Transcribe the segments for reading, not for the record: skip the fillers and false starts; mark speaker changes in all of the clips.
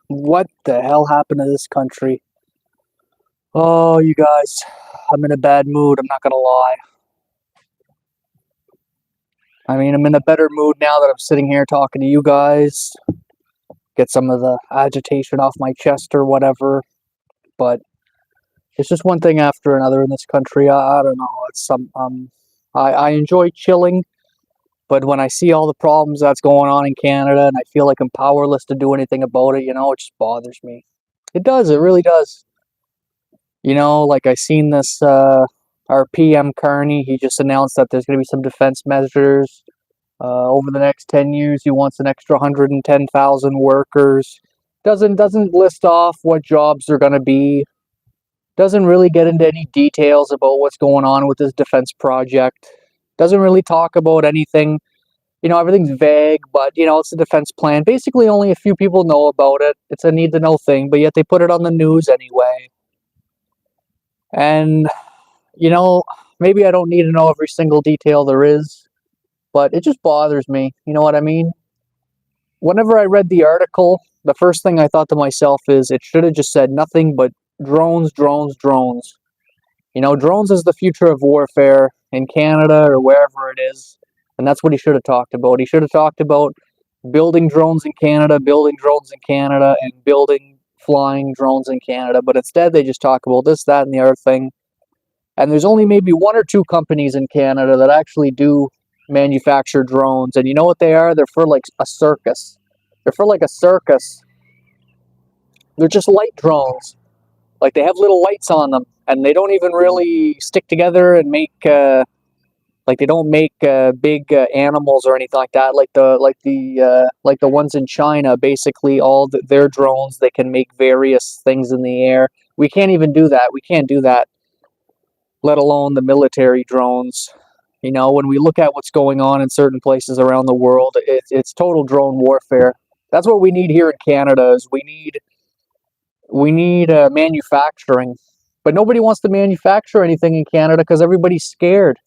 Speaker 1: What the hell happened to this country? Oh, you guys, I'm in a bad mood, I'm not gonna lie. I mean, I'm in a better mood now that I'm sitting here talking to you guys. Get some of the agitation off my chest or whatever. But it's just one thing after another in this country. I don't know. It's some I enjoy chilling, but when I see all the problems that's going on in Canada and I feel like I'm powerless to do anything about it, it just bothers me. It does, it really does. Like I seen this, our PM Carney, he just announced that there's going to be some defense measures over the next 10 years. He wants an extra 110,000 workers. Doesn't list off what jobs they're going to be. Doesn't really get into any details about what's going on with this defense project. Doesn't really talk about anything. Everything's vague, but it's a defense plan. Basically, only a few people know about it. It's a need to know thing, but yet they put it on the news anyway. And maybe I don't need to know every single detail there is, but it just bothers me. You know what I mean? Whenever I read the article, the first thing I thought to myself is it should have just said nothing but drones, drones, drones. Drones is the future of warfare in Canada or wherever it is, and that's what he should have talked about. He should have talked about building drones in Canada, and building flying drones in Canada, but instead they just talk about this, that, and the other thing. And there's only maybe one or two companies in Canada that actually do manufacture drones. And you know what they are? They're for like a circus. They're for like a circus. They're just light drones. Like they have little lights on them, and they don't even really stick together and make like they don't make big animals or anything like that. Like the ones in China. Basically, their drones, they can make various things in the air. We can't even do that. We can't do that, let alone the military drones. When we look at what's going on in certain places around the world, it's total drone warfare. That's what we need here in Canada. Is we need manufacturing, but nobody wants to manufacture anything in Canada because everybody's scared.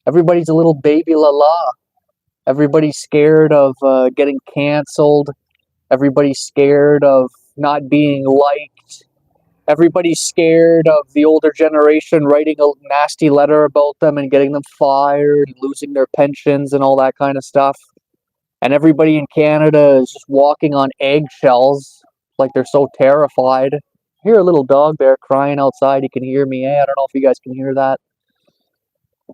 Speaker 1: Everybody's a little baby la la. Everybody's scared of getting canceled. Everybody's scared of not being liked. Everybody's scared of the older generation writing a nasty letter about them and getting them fired and losing their pensions and all that kind of stuff. And everybody in Canada is just walking on eggshells like they're so terrified. I hear a little dog there crying outside. He can hear me. I don't know if you guys can hear that.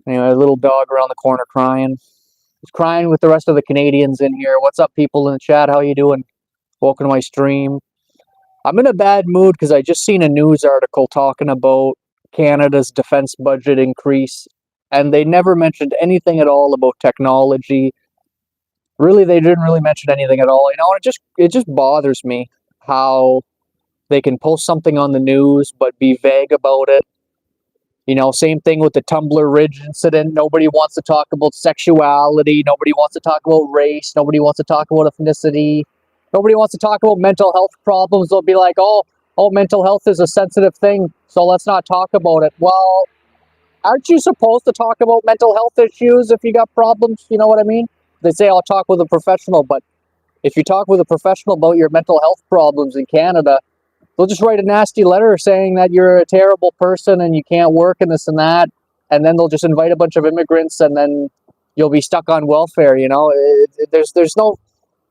Speaker 1: Anyway, a little dog around the corner crying. He's crying with the rest of the Canadians in here. What's up, people in the chat? How you doing? Welcome to my stream. I'm in a bad mood because I just seen a news article talking about Canada's defense budget increase, and they never mentioned anything at all about technology. Really, they didn't really mention anything at all. It just bothers me how they can post something on the news but be vague about it. Same thing with the Tumbler Ridge incident. Nobody wants to talk about sexuality. Nobody wants to talk about race. Nobody wants to talk about ethnicity. Nobody wants to talk about mental health problems. They'll be like, oh, mental health is a sensitive thing, so let's not talk about it. Well, aren't you supposed to talk about mental health issues if you got problems? You know what I mean? They say I'll talk with a professional, but if you talk with a professional about your mental health problems in Canada, they'll just write a nasty letter saying that you're a terrible person and you can't work and this and that, and then they'll just invite a bunch of immigrants, and then you'll be stuck on welfare. There's no.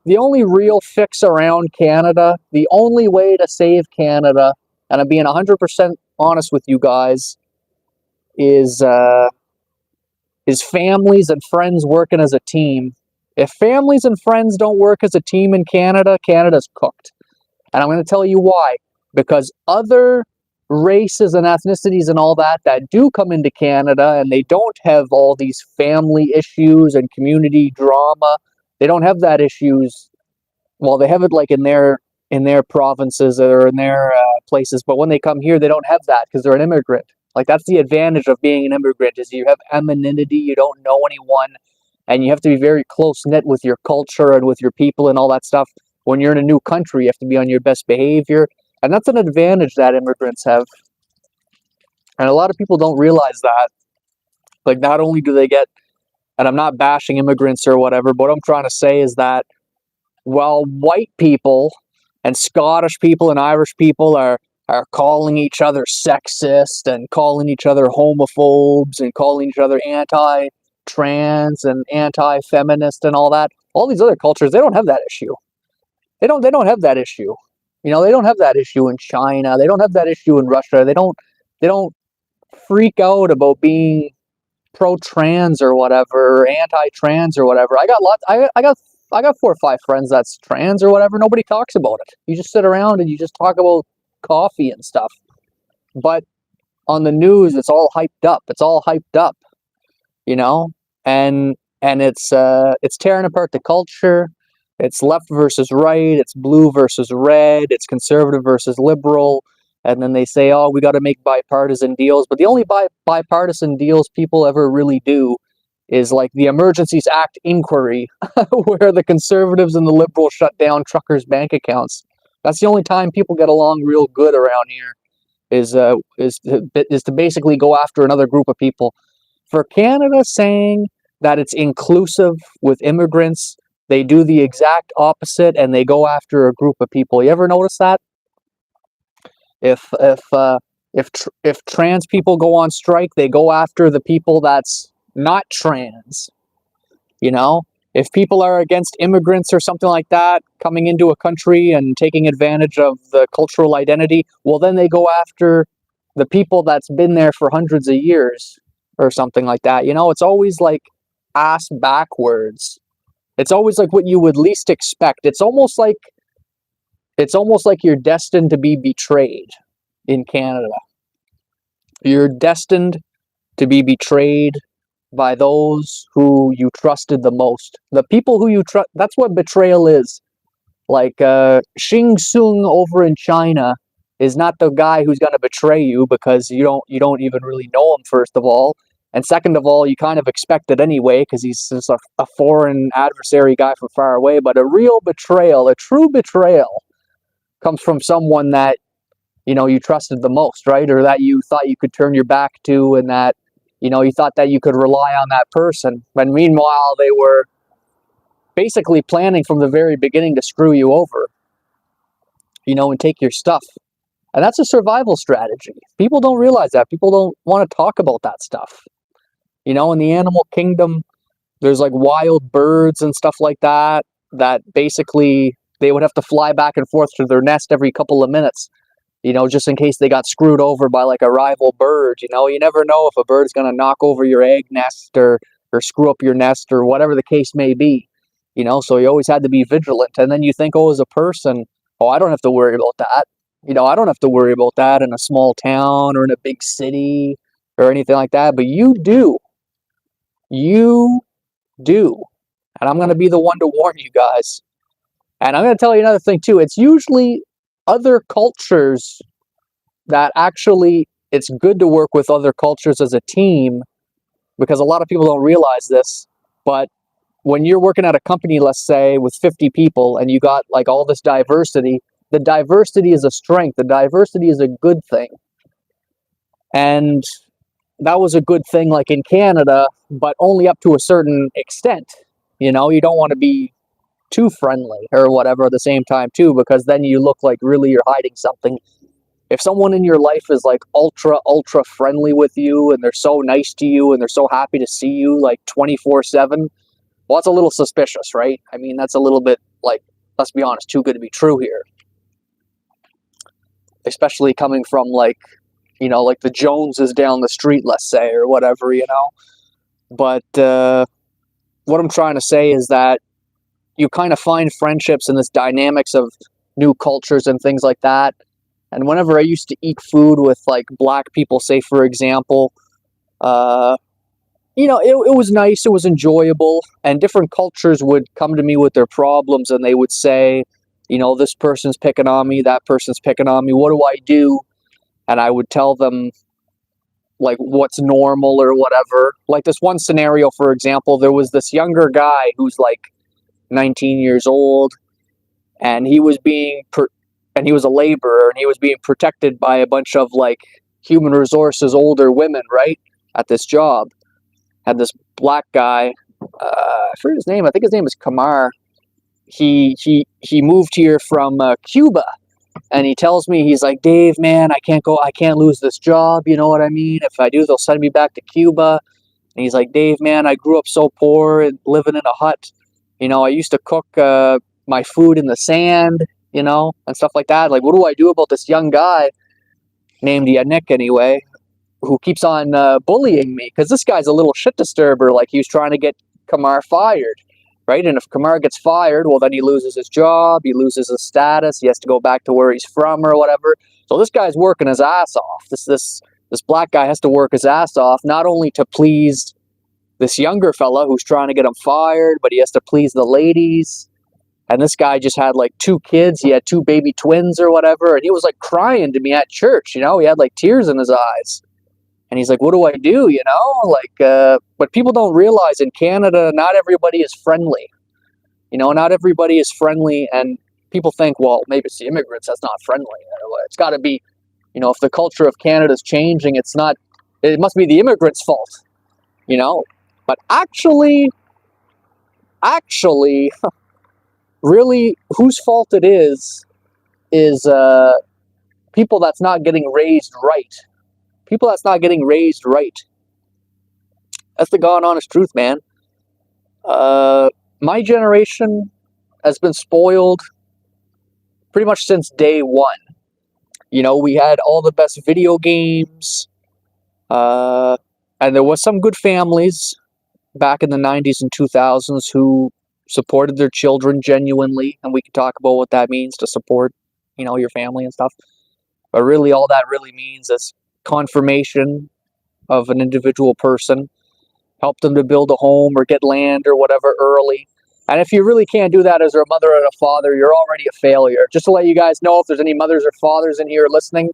Speaker 1: The only real fix around Canada, the only way to save Canada, and I'm being 100% honest with you guys, is families and friends working as a team. If families and friends don't work as a team in Canada, Canada's cooked. And I'm going to tell you why. Because other races and ethnicities and all that do come into Canada, and they don't have all these family issues and community drama. They don't have that issues. Well, they have it like in their provinces or in their places, but when they come here, they don't have that because they're an immigrant. Like, that's the advantage of being an immigrant, is you have anonymity, you don't know anyone, and you have to be very close-knit with your culture and with your people and all that stuff. When you're in a new country, you have to be on your best behavior, and that's an advantage that immigrants have. And a lot of people don't realize that. Like, not only do they get, and I'm not bashing immigrants or whatever, but what I'm trying to say is that while white people and Scottish people and Irish people are calling each other sexist and calling each other homophobes and calling each other anti-trans and anti-feminist and all that. All these other cultures, they don't have that issue. They don't have that issue. You know, they don't have that issue in China. They don't have that issue in Russia. They don't freak out about being pro-trans or whatever, or anti-trans or whatever. I got lots. I got 4 or 5 friends that's trans or whatever. Nobody talks about it. You just sit around and you just talk about coffee and stuff. But on the news, it's all hyped up. It's all hyped up, you know, and it's tearing apart the culture. It's left versus right. It's blue versus red. It's conservative versus liberal. And then they say, oh, we got to make bipartisan deals. But the only bipartisan deals people ever really do is like the Emergencies Act inquiry, where the conservatives and the liberals shut down truckers' bank accounts. That's the only time people get along real good around here, is to basically go after another group of people. For Canada saying that it's inclusive with immigrants, they do the exact opposite and they go after a group of people. You ever notice that? If trans people go on strike, they go after the people that's not trans. You know, if people are against immigrants or something like that coming into a country and taking advantage of the cultural identity, well, then they go after the people that's been there for hundreds of years or something like that. You know, it's always like ass backwards. It's always like what you would least expect. It's almost like you're destined to be betrayed in Canada. You're destined to be betrayed by those who you trusted the most. The people who you trust, that's what betrayal is. Like Xing Tsung over in China is not the guy who's going to betray you, because you don't even really know him, first of all. And second of all, you kind of expect it anyway, because he's just a foreign adversary guy from far away. But a real betrayal, a true betrayal, comes from someone that, you know, you trusted the most, right? Or that you thought you could turn your back to, and that, you know, you thought that you could rely on that person. But meanwhile, they were basically planning from the very beginning to screw you over, you know, and take your stuff. And that's a survival strategy. People don't realize that. People don't want to talk about that stuff. You know, in the animal kingdom, there's like wild birds and stuff like that, that basically they would have to fly back and forth to their nest every couple of minutes, you know, just in case they got screwed over by like a rival bird. You know, you never know if a bird's going to knock over your egg nest or screw up your nest or whatever the case may be, you know, so you always had to be vigilant. And then you think, oh, as a person, oh, I don't have to worry about that. You know, I don't have to worry about that in a small town or in a big city or anything like that. But you do. You do. And I'm going to be the one to warn you guys. And I'm going to tell you another thing too. It's usually other cultures that actually, it's good to work with other cultures as a team, because a lot of people don't realize this. But when you're working at a company, let's say with 50 people, and you got like all this diversity, the diversity is a strength. The diversity is a good thing. And that was a good thing like in Canada, but only up to a certain extent. You know, you don't want to be too friendly or whatever at the same time too, because then you look like really you're hiding something. If someone in your life is like ultra friendly with you, and they're so nice to you, and they're so happy to see you like 24/7, well, that's a little suspicious, right? I mean, that's a little bit like, let's be honest, too good to be true here. Especially coming from like, you know, like the Joneses down the street, let's say, or whatever, you know. But what I'm trying to say is that you kind of find friendships in this dynamics of new cultures and things like that. And whenever I used to eat food with like black people, say for example, you know, it was nice, it was enjoyable, and different cultures would come to me with their problems, and they would say, you know, this person's picking on me, that person's picking on me, what do I do? And I would tell them like what's normal or whatever. Like this one scenario, for example, there was this younger guy who's like 19 years old, and he was a laborer, and he was being protected by a bunch of like human resources older women, right, at this job. Had this black guy, I forget his name, I think his name is Kamar. he moved here from Cuba, and he tells me, he's like, Dave, man, I can't lose this job. You know what I mean? If I do, they'll send me back to Cuba. And he's like, Dave, man, I grew up so poor and living in a hut. You know, I used to cook my food in the sand, you know, and stuff like that. Like, what do I do about this young guy named Yannick anyway, who keeps on bullying me? Because this guy's a little shit disturber. Like, he was trying to get Kamar fired, right? And if Kamar gets fired, well, then he loses his job, he loses his status, he has to go back to where he's from or whatever. So this guy's working his ass off. This black guy has to work his ass off, not only to please this younger fella who's trying to get him fired, but he has to please the ladies. And this guy just had like 2 kids. He had 2 baby twins or whatever. And he was like crying to me at church, you know, he had like tears in his eyes. And he's like, what do I do? You know, like, but people don't realize in Canada, not everybody is friendly. You know, not everybody is friendly. And people think, well, maybe it's the immigrants that's not friendly. It's got to be, you know, if the culture of Canada is changing, it must be the immigrants' fault, you know. But actually, really, whose fault it is people that's not getting raised right. People that's not getting raised right. That's the God honest truth, man. My generation has been spoiled pretty much since day one. You know, we had all the best video games, and there was some good families back in the 90s and 2000s who supported their children genuinely, and we can talk about what that means to support, you know, your family and stuff. But really, all that really means is confirmation of an individual person, help them to build a home or get land or whatever early. And if you really can't do that as a mother and a father, you're already a failure. Just to let you guys know, if there's any mothers or fathers in here listening,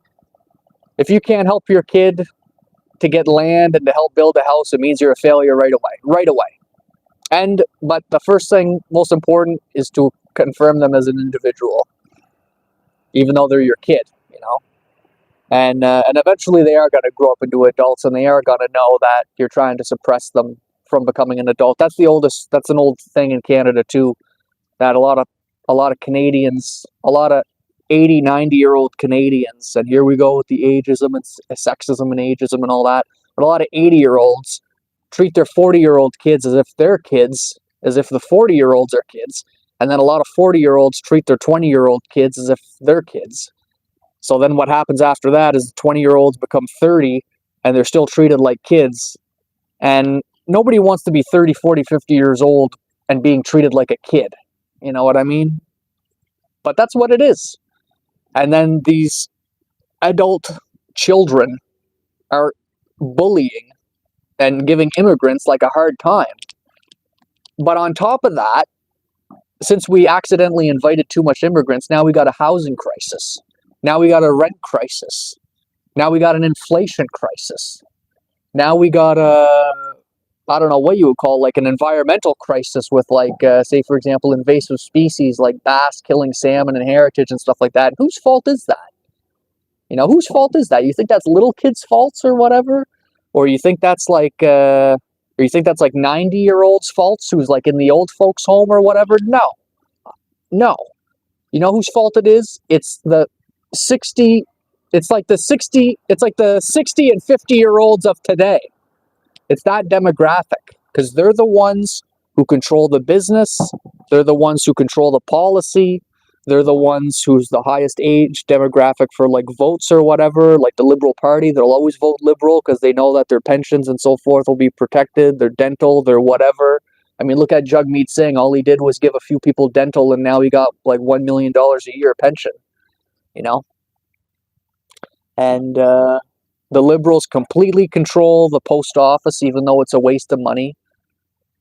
Speaker 1: if you can't help your kid to get land and to help build a house, it means you're a failure right away. But the first thing, most important, is to confirm them as an individual, even though they're your kid, you know. And eventually they are going to grow up into adults, and they are going to know that you're trying to suppress them from becoming an adult. That's an old thing in Canada too, that a lot of Canadians, a lot of 80, 90-year-old Canadians, and here we go with the ageism and sexism and ageism and all that, but a lot of 80-year-olds treat their 40-year-old kids as if they're kids, as if the 40-year-olds are kids, and then a lot of 40-year-olds treat their 20-year-old kids as if they're kids. So then what happens after that is the 20-year-olds become 30, and they're still treated like kids, and nobody wants to be 30, 40, 50 years old and being treated like a kid. You know what I mean? But that's what it is. And then these adult children are bullying and giving immigrants like a hard time. But on top of that, since we accidentally invited too much immigrants, now we got a housing crisis. Now we got a rent crisis. Now we got an inflation crisis. Now we got I don't know what you would call, like, an environmental crisis with, like, say, for example, invasive species like bass killing salmon and heritage and stuff like that. Whose fault is that? You know, whose fault is that? You think that's little kids' faults or whatever? Or you think that's like 90-year-olds' faults who's like in the old folks' home or whatever? No. You know whose fault it is? It's the 60 and 50-year-olds of today. It's that demographic, because they're the ones who control the business, they're the ones who control the policy, they're the ones who's the highest age demographic for, like, votes or whatever, like the Liberal Party. They'll always vote Liberal because they know that their pensions and so forth will be protected, their dental, their whatever. I mean, look at Jagmeet Singh. All he did was give a few people dental, and now he got like $1 million a year pension, you know? And the Liberals completely control the post office, even though it's a waste of money.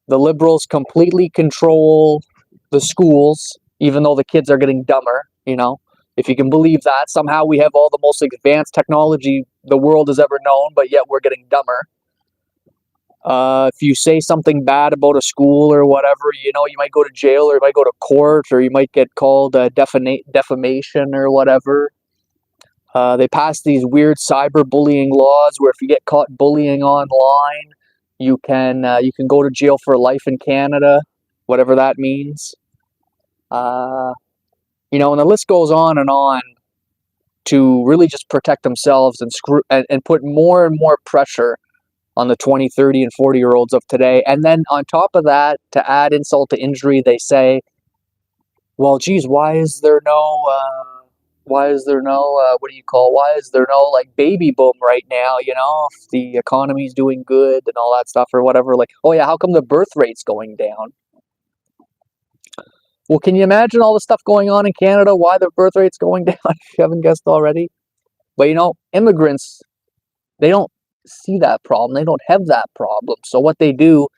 Speaker 1: The Liberals completely control the schools, even though the kids are getting dumber, you know. If you can believe that, somehow we have all the most advanced technology the world has ever known, but yet we're getting dumber. If you say something bad about a school or whatever, you know, you might go to jail, or you might go to court, or you might get called defamation or whatever. They passed these weird cyberbullying laws where if you get caught bullying online, you can go to jail for life in Canada, whatever that means. And the list goes on to really just protect themselves and put more and more pressure on the 20, 30, and 40-year-olds of today. And then on top of that, to add insult to injury, they say, well, geez, why is there no like baby boom right now, if the economy's doing good and all that stuff or whatever. Like, oh yeah, how come the birth rate's going down? Well, can you imagine all the stuff going on in Canada, why the birth rate's going down, if you haven't guessed already? But immigrants, they don't see that problem. They don't have that problem. So what they do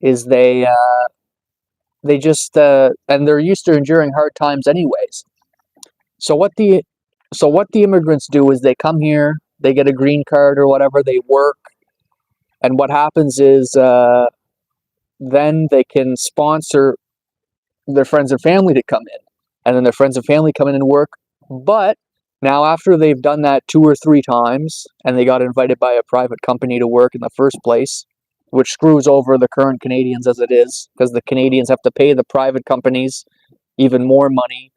Speaker 1: is they just and they're used to enduring hard times anyways. So what the immigrants do is they come here, they get a green card or whatever, they work, and what happens is then they can sponsor their friends and family to come in, and then their friends and family come in and work. But now, after they've done that 2 or 3 times, and they got invited by a private company to work in the first place, which screws over the current Canadians as it is, because the Canadians have to pay the private companies even more money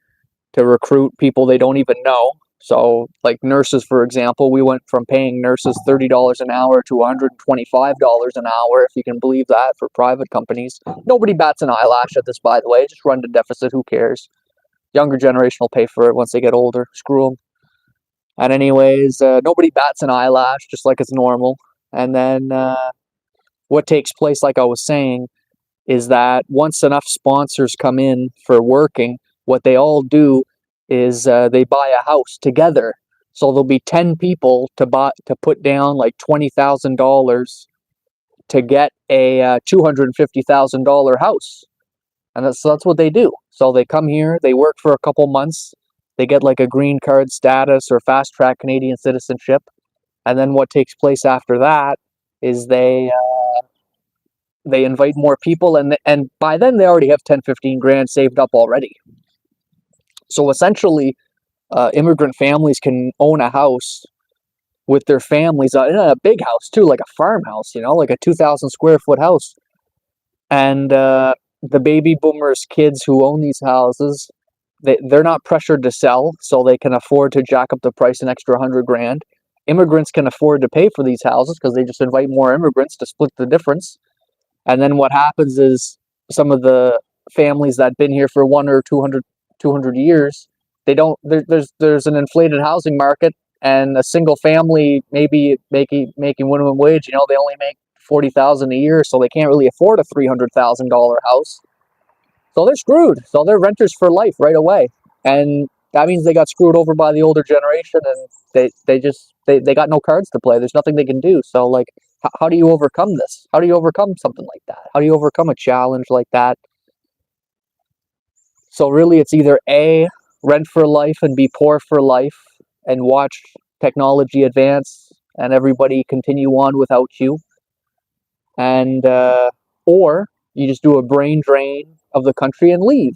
Speaker 1: to recruit people they don't even know. So, like nurses, for example, we went from paying nurses $30 an hour to $125 an hour, if you can believe that, for private companies. Nobody bats an eyelash at this, by the way. Just run the deficit. Who cares? Younger generation will pay for it once they get older. Screw them. And anyways, nobody bats an eyelash, just like it's normal. And then what takes place, like I was saying, is that once enough sponsors come in for working, what they all do is they buy a house together. So there'll be 10 people to put down like $20,000 to get a $250,000 house. And that's what they do. So they come here, they work for a couple months, they get like a green card status or fast track Canadian citizenship. And then what takes place after that is they invite more people, and by then they already have 10, 15 grand saved up already. So essentially, immigrant families can own a house with their families, in a big house too, like a farmhouse, like a 2,000 square foot house. And the baby boomers kids who own these houses, they're not pressured to sell, so they can afford to jack up the price an extra 100 grand. Immigrants can afford to pay for these houses because they just invite more immigrants to split the difference. And then what happens is some of the families that have been here for 100 or 200 years, they don't. There's an inflated housing market, and a single family maybe making minimum wage. They only make $40,000 a year, so they can't really afford a $300,000 house. So they're screwed. So they're renters for life right away, and that means they got screwed over by the older generation, and they got no cards to play. There's nothing they can do. So like, how do you overcome this? How do you overcome something like that? How do you overcome a challenge like that? So really, it's either A, rent for life and be poor for life and watch technology advance and everybody continue on without you, and or you just do a brain drain of the country and leave.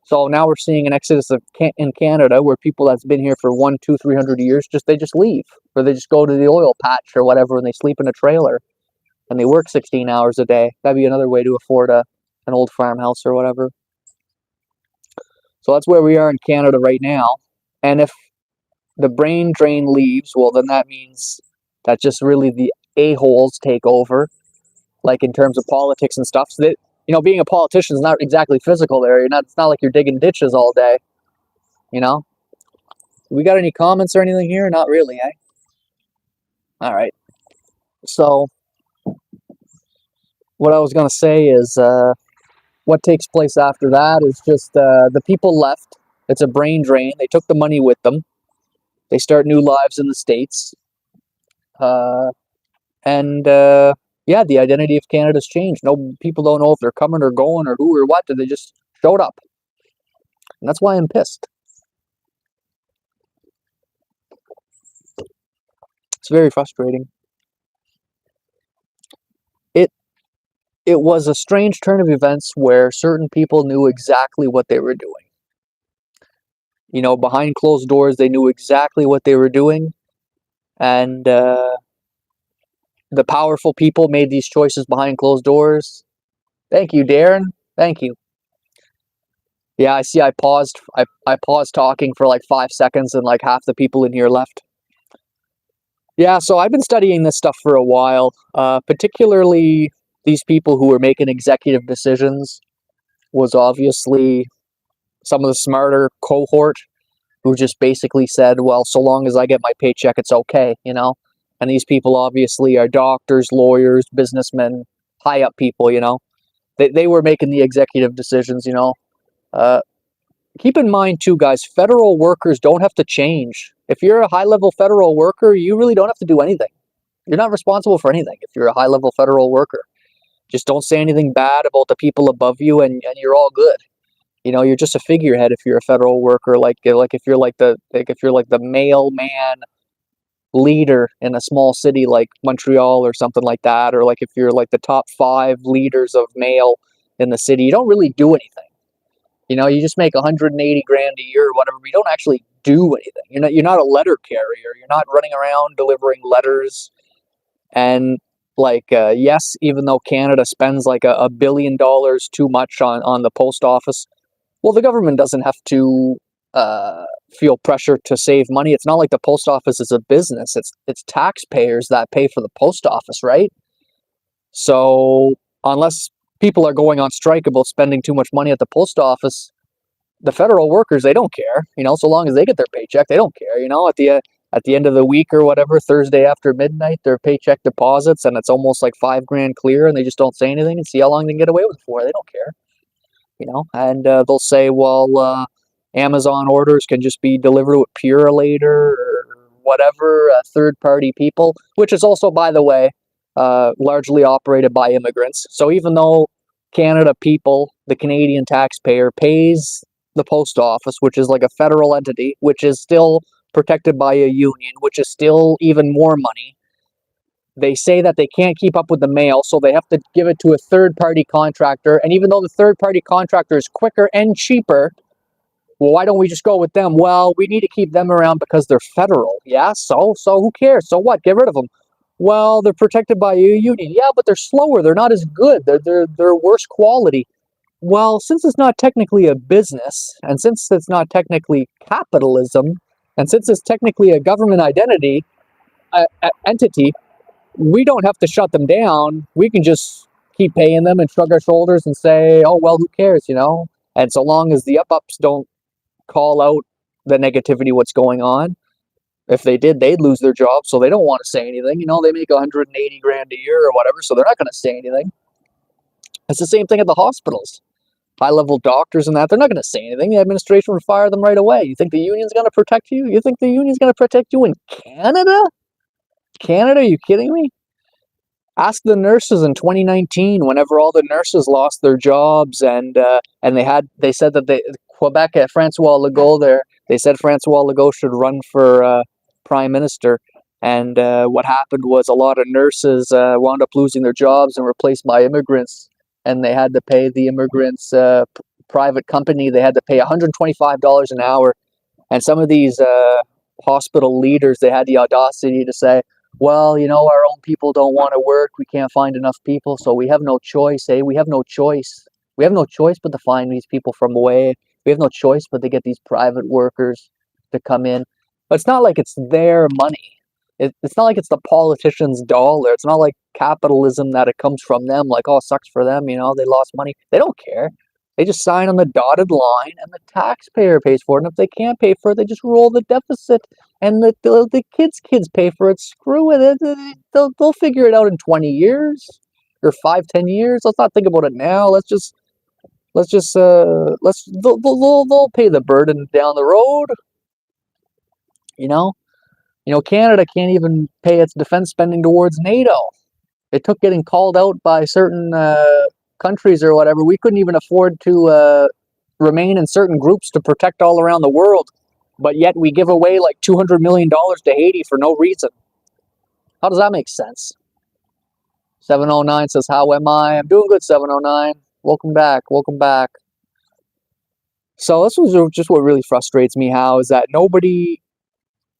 Speaker 1: So now we're seeing an exodus in Canada where people that's been here for 100, 200, 300 years, they just leave, or they just go to the oil patch or whatever, and they sleep in a trailer, and they work 16 hours a day. That'd be another way to afford an old farmhouse or whatever. So that's where we are in Canada right now. And if the brain drain leaves, well, then that means that just really the a-holes take over, like in terms of politics and stuff. So that, being a politician is not exactly physical there. It's not like you're digging ditches all day. We got any comments or anything here? Not really, eh? All right. So what I was going to say is what takes place after that is just the people left. It's a brain drain. They took the money with them. They start new lives in the States. Yeah, the identity of Canada's changed. No, people don't know if they're coming or going or who or what. They just showed up. And that's why I'm pissed. It's very frustrating. It was a strange turn of events where certain people knew exactly what they were doing. Behind closed doors, they knew exactly what they were doing. And the powerful people made these choices behind closed doors. Thank you, Darren. Thank you. Yeah, I see. I paused talking for like 5 seconds, and like half the people in here left. Yeah, so I've been studying this stuff for a while, particularly these people who were making executive decisions was obviously some of the smarter cohort who just basically said, well, so long as I get my paycheck, it's okay, you know? And these people obviously are doctors, lawyers, businessmen, high up people, you know? They were making the executive decisions, you know? Uh, Keep in mind, too, guys, federal workers don't have to change. If you're a high level federal worker, you really don't have to do anything. You're not responsible for anything if you're a high level federal worker. Just don't say anything bad about the people above you, and you're all good. You know, you're just a figurehead if you're a federal worker. Like if you're like the mailman leader in a small city like Montreal or something like that, or like if you're like the top 5 leaders of mail in the city, you don't really do anything. You know, you just make 180 grand a year or whatever. But you don't actually do anything. You're not a letter carrier. You're not running around delivering letters. And yes, even though Canada spends like $1 billion too much on the post office, well, the government doesn't have to feel pressure to save money. It's not like the post office is a business. It's taxpayers that pay for the post office, right? So unless people are going on strike about spending too much money at the post office, the federal workers, they don't care. You know, so long as they get their paycheck, they don't care. You know, at the end of the week or whatever, Thursday after midnight, their paycheck deposits, and it's almost like 5 grand clear, and they just don't say anything and see how long they can get away with it for. They don't care. You know, and they'll say, well, Amazon orders can just be delivered with Purolator or whatever, third-party people, which is also, by the way, largely operated by immigrants. So even though Canada people, the Canadian taxpayer, pays the post office, which is like a federal entity, which is still protected by a union, which is still even more money, they say that they can't keep up with the mail, so they have to give it to a third-party contractor. And even though the third-party contractor is quicker and cheaper, well, why don't we just go with them? Well, we need to keep them around because they're federal. Yeah, so who cares? So what? Get rid of them. Well, they're protected by a union. Yeah, but they're slower. They're not as good. They're worse quality. Well, since it's not technically a business, and since it's not technically capitalism, and since it's technically a government identity entity, we don't have to shut them down. We can just keep paying them and shrug our shoulders and say, oh, well, who cares, you know? And so long as the up-ups don't call out the negativity, what's going on, if they did, they'd lose their job. So they don't want to say anything. You know, they make 180 grand a year or whatever, so they're not going to say anything. It's the same thing at the hospitals. High-level doctors and that, they're not going to say anything. The administration would fire them right away. You think the union's going to protect you? You think the union's going to protect you in Canada? Canada? Are you kidding me? Ask the nurses in 2019, whenever all the nurses lost their jobs, and they said that Quebec at Francois Legault there, they said Francois Legault should run for prime minister, and what happened was a lot of nurses wound up losing their jobs and replaced by immigrants, and they had to pay the immigrants private company. They had to pay $125 an hour, and some of these hospital leaders, they had the audacity to say, well, you know, our own people don't want to work. We can't find enough people, so we have no choice, eh? We have no choice. We have no choice but to find these people from away. We have no choice but to get these private workers to come in. But it's not like it's their money. It's not like it's the politicians' dollar. It's not like capitalism that it comes from them, like, oh, it sucks for them, you know, they lost money. They don't care. They just sign on the dotted line, and the taxpayer pays for it. And if they can't pay for it, they just roll the deficit, and the kids pay for it. Screw it. They'll figure it out in 20 years or 5, 10 years. Let's not think about it now. They'll pay the burden down the road. You know, Canada can't even pay its defense spending towards NATO. It took getting called out by certain countries or whatever. We couldn't even afford to remain in certain groups to protect all around the world, but yet we give away like $200 million to Haiti for no reason. How does that make sense? 709 says, how am I? I'm doing good, 709. Welcome back. Welcome back. So this was just what really frustrates me, how is that nobody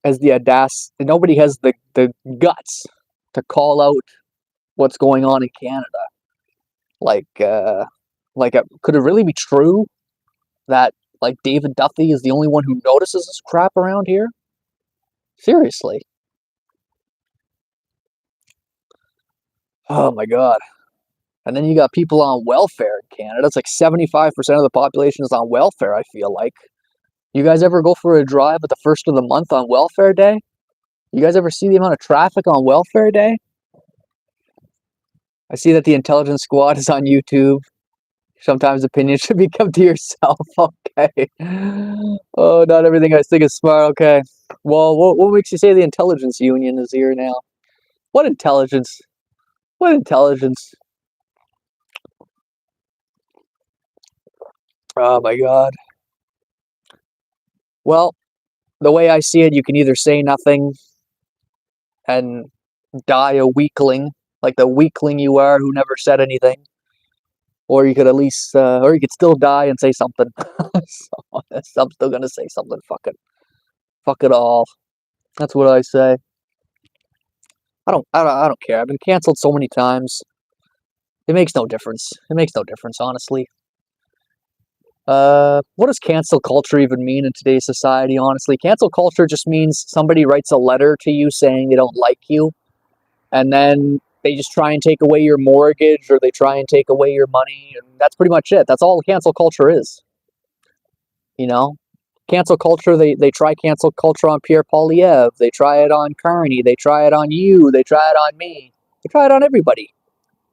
Speaker 1: has the audacity, nobody has the guts to call out what's going on in Canada. Could it really be true? that like David Duffy is the only one who notices this crap around here? Seriously. Oh my God. And then you got people on welfare in Canada. It's like 75% of the population is on welfare, I feel like. You guys ever go for a drive at the first of the month on welfare day? You guys ever see the amount of traffic on welfare day? I see that the intelligence squad is on YouTube. Sometimes opinions should be kept to yourself. Okay. Oh, not everything I think is smart. Okay. Well, what makes you say the intelligence union is here now? What intelligence? What intelligence? Oh my God. Well, the way I see it, you can either say nothing and die a weakling, like the weakling you are who never said anything, or you could at least, or you could still die and say something. So, I'm still gonna say something. Fuck it all. That's what I say. I don't care. I've been canceled so many times. It makes no difference. It makes no difference, honestly. What does cancel culture even mean in today's society, honestly? Cancel culture just means somebody writes a letter to you saying they don't like you, and then they just try and take away your mortgage or they try and take away your money, and that's pretty much it. That's all cancel culture is. You know? Cancel culture, they try cancel culture on Pierre Poilievre, they try it on Carney, they try it on you, they try it on me. They try it on everybody.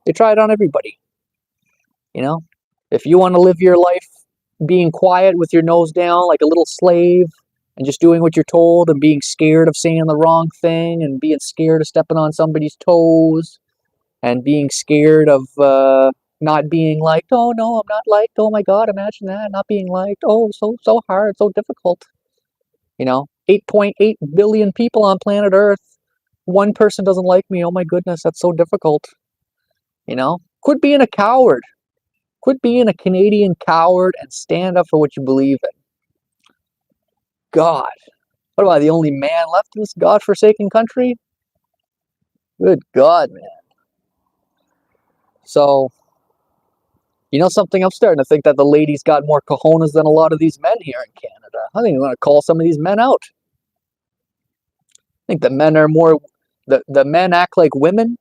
Speaker 1: They try it on everybody. You know? If you want to live your life being quiet with your nose down like a little slave and just doing what you're told and being scared of saying the wrong thing and being scared of stepping on somebody's toes and being scared of not being liked. Oh no, I'm not liked. Oh my God, imagine that, not being liked. Oh, so hard, so difficult. You know, 8.8 billion people on planet Earth. One person doesn't like me. Oh my goodness, that's so difficult. You know, quit being a coward. Quit being a Canadian coward and stand up for what you believe in. God, what am I, the only man left in this godforsaken country? Good God, man. So, you know something? I'm starting to think that the ladies got more cojones than a lot of these men here in Canada. I think I'm going to call some of these men out. I think the men are more, the men act like women.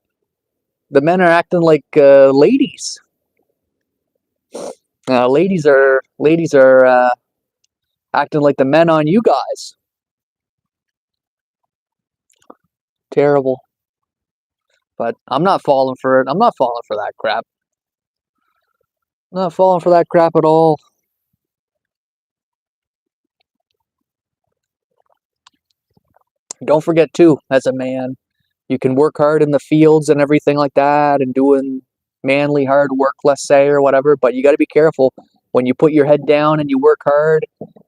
Speaker 1: The men are acting like ladies. Ladies are acting like the men on you guys. Terrible. But I'm not falling for it. I'm not falling for that crap. I'm not falling for that crap at all. Don't forget too, as a man, you can work hard in the fields and everything like that and doing manly hard work, let's say, or whatever, but you got to be careful. When you put your head down and you work hard,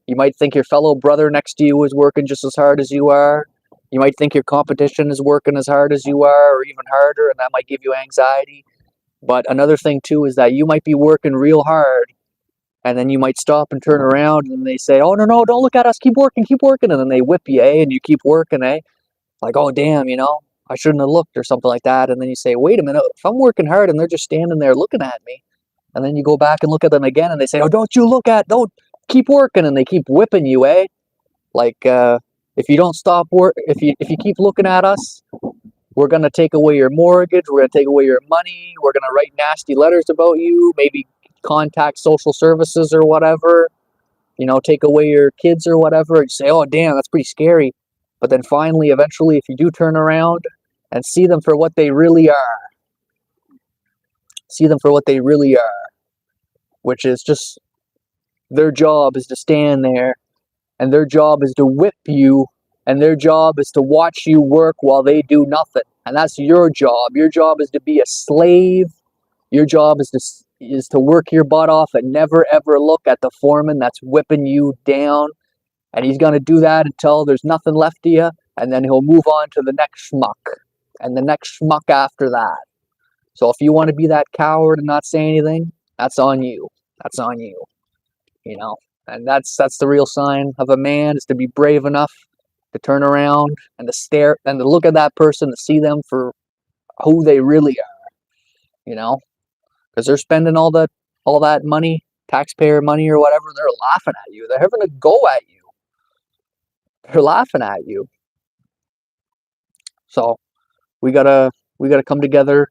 Speaker 1: you might think your fellow brother next to you is working just as hard as you are. You might think your competition is working as hard as you are or even harder, and that might give you anxiety. But another thing too is that you might be working real hard, and then you might stop and turn around and they say, oh, no, don't look at us, keep working. And then they whip you, and you keep working, like, oh, damn, I shouldn't have looked or something like that. And then you say, wait a minute, if I'm working hard and they're just standing there looking at me, and then you go back and look at them again and they say, oh, don't keep working, and they keep whipping you, eh? Like, if you don't stop if you keep looking at us, we're going to take away your mortgage, we're going to take away your money, we're going to write nasty letters about you, maybe contact social services or whatever, take away your kids or whatever, and you say, oh, damn, that's pretty scary. But then finally, eventually, if you do turn around and see them for what they really are, which is just their job is to stand there, and their job is to whip you, and their job is to watch you work while they do nothing. And that's your job. Your job is to be a slave. Your job is to work your butt off and never ever look at the foreman that's whipping you down. And he's going to do that until there's nothing left of you, and then he'll move on to the next schmuck, and the next schmuck after that. So if you want to be that coward and not say anything, that's on you. That's on you. And that's the real sign of a man, is to be brave enough to turn around and to stare and to look at that person, to see them for who they really are. Because they're spending all that money taxpayer money or whatever, they're laughing at you. They're having a go at you. They're laughing at you. So we gotta come together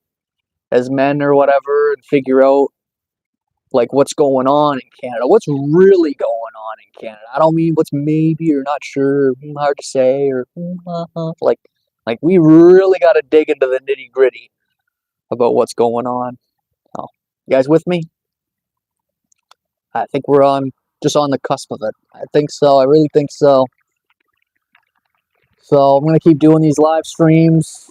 Speaker 1: as men or whatever and figure out like what's going on in Canada. What's really going on in Canada? I don't mean what's maybe or not sure, hard to say, or like we really got to dig into the nitty gritty about what's going on. Oh, you guys with me? I think we're just on the cusp of it. I think so. I really think so. So I'm gonna keep doing these live streams,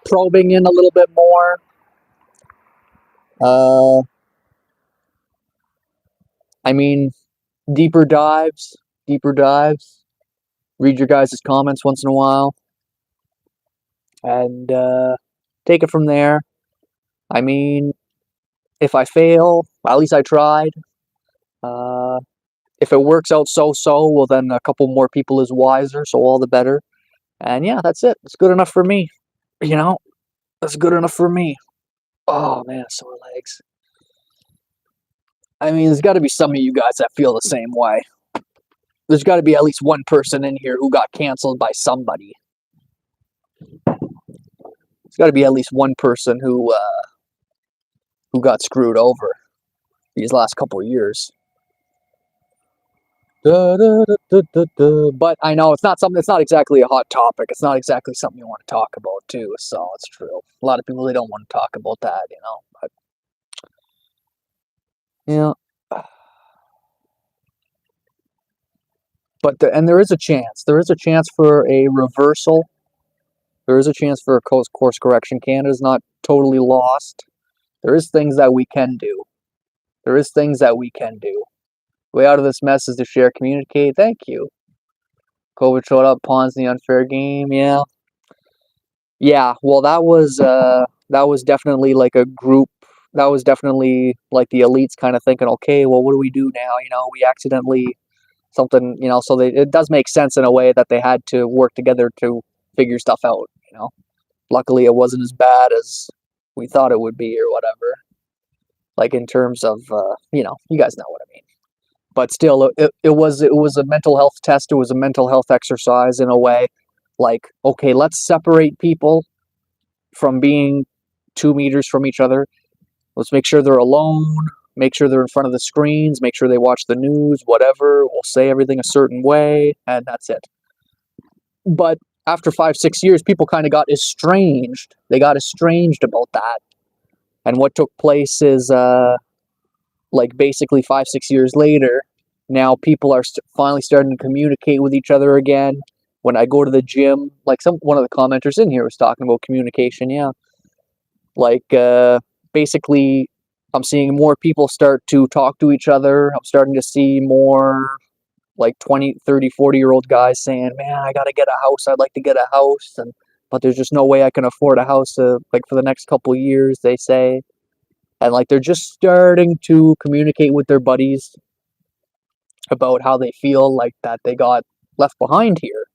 Speaker 1: probing in a little bit more. I mean, deeper dives. Read your guys' comments once in a while, and take it from there. I mean, if I fail, at least I tried. If it works out so-so, well then a couple more people is wiser, so all the better. And yeah, that's it. It's good enough for me. You know, that's good enough for me. Oh man, sore legs. I mean, there's got to be some of you guys that feel the same way. There's got to be at least one person in here who got canceled by somebody. There's got to be at least one person who got screwed over these last couple of years. But I know it's not something. It's not exactly a hot topic. It's not exactly something you want to talk about too. So it's true. A lot of people, they don't want to talk about that, you know. But yeah. But there is a chance. There is a chance for a reversal. There is a chance for a course correction. Canada's not totally lost. There is things that we can do. There is things that we can do. Way out of this mess is to share, communicate. Thank you. COVID showed up, pawns in the unfair game. Yeah. Yeah, well, that was definitely like a group. That was definitely like the elites kind of thinking, okay, well, what do we do now? You know, we accidentally something, you know, so it does make sense in a way that they had to work together to figure stuff out, you know. Luckily, it wasn't as bad as we thought it would be or whatever. Like in terms of, you know, you guys know what I mean. But still, it was a mental health test. It was a mental health exercise in a way. Like, okay, let's separate people from being 2 meters from each other. Let's make sure they're alone. Make sure they're in front of the screens. Make sure they watch the news, whatever. We'll say everything a certain way, and that's it. But after 5-6 years, people kind of got estranged. They got estranged about that. And what took place is, like basically 5-6 years later, now people are finally starting to communicate with each other again. When I go to the gym, like one of the commenters in here was talking about communication, yeah. Like, basically, I'm seeing more people start to talk to each other. I'm starting to see more like 20, 30, 40-year-old guys saying, man, I got to get a house. I'd like to get a house. But there's just no way I can afford a house like for the next couple of years, they say. And like they're just starting to communicate with their buddies about how they feel like that they got left behind here.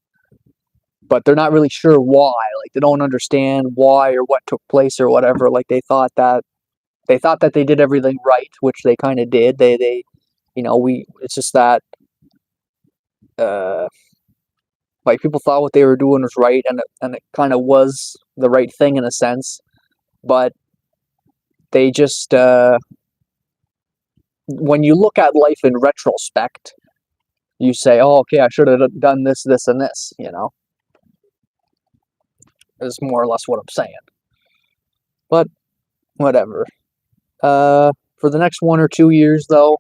Speaker 1: But they're not really sure why. Like they don't understand why or what took place or whatever. Like they thought that they did everything right, which they kind of did. They you know, it's just that like people thought what they were doing was right, and it kind of was the right thing in a sense. But they just when you look at life in retrospect, you say, oh, okay, I should have done this, this, and this, you know. Is more or less what I'm saying. But whatever. For the next 1 or 2 years, though,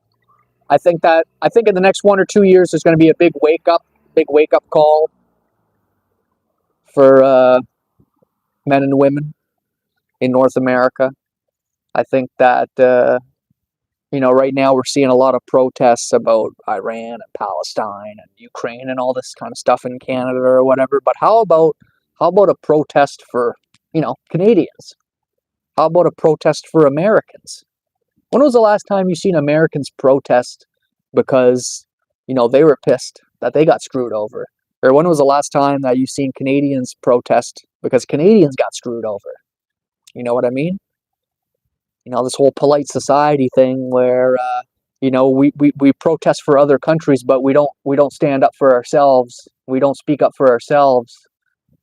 Speaker 1: I think in the next 1 or 2 years there's going to be a big wake up call for men and women in North America. I think that you know, right now we're seeing a lot of protests about Iran and Palestine and Ukraine and all this kind of stuff in Canada or whatever. But how about a protest for, you know, Canadians? How about a protest for Americans? When was the last time you seen Americans protest because, you know, they were pissed that they got screwed over? Or when was the last time that you seen Canadians protest because Canadians got screwed over? You know what I mean? You know, this whole polite society thing where You know, we protest for other countries, but we don't stand up for ourselves. We don't speak up for ourselves.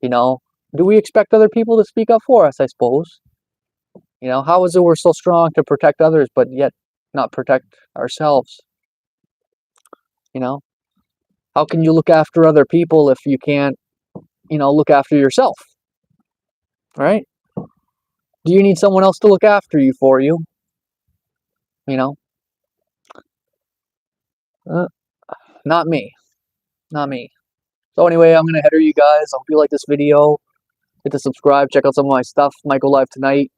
Speaker 1: You know, do we expect other people to speak up for us? I suppose. You know, how is it we're so strong to protect others, but yet not protect ourselves? You know, how can you look after other people if you can't, you know, look after yourself? Right? Do you need someone else to look after you for you? You know, uh, not me. Not me. So anyway, I'm gonna header you guys. I hope you like this video. Hit the subscribe. Check out some of my stuff. Might go live tonight.